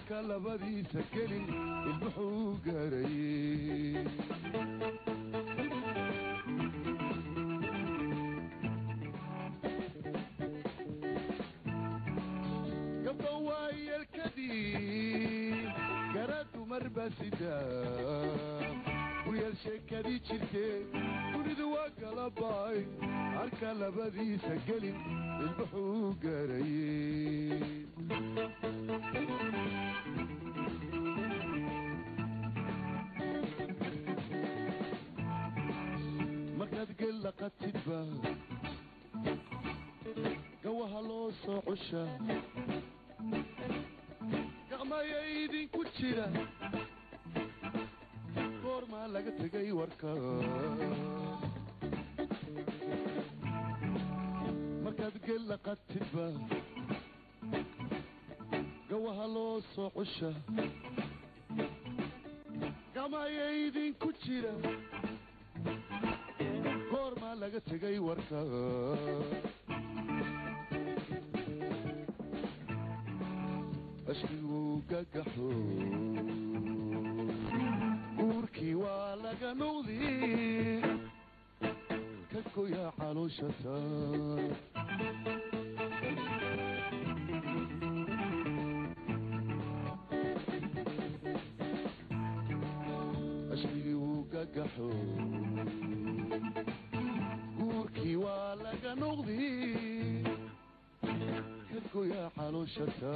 marka labadiisa gelin ilmuxuu gaarayey gabdho waayelkadii garadu marbasida sheekadii jirtee dunidu waa galabay marka labadiisa gelin ilmuxuu gaarayey markaad gel laqatidba gawaha loo soo cusha gacmaya idinku jira goormaa laga tegay warka markaad gel laqatidba gawaha loo soo cusha gacmaya idinku jira goormaa laga tegay warka ashkiguu gagaxo guurkii waa laga noqdi ka goya calooshata ashkigii wuu gagaxo guurkii waa laga noqdi ka goya calooshata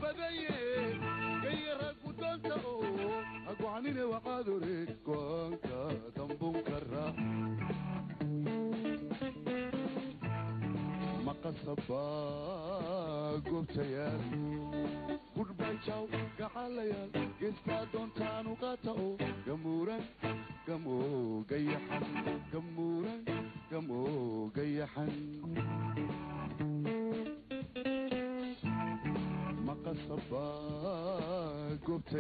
بديه جاي رقدانك اقو عنيني وقادرك كونك ذنبون كرا ما قصبا قبت يال قربان شاو كحاليال قستا دونتان وقاتاو قمورا قمو قيحا قمورا قمو قيحا قصبا قبت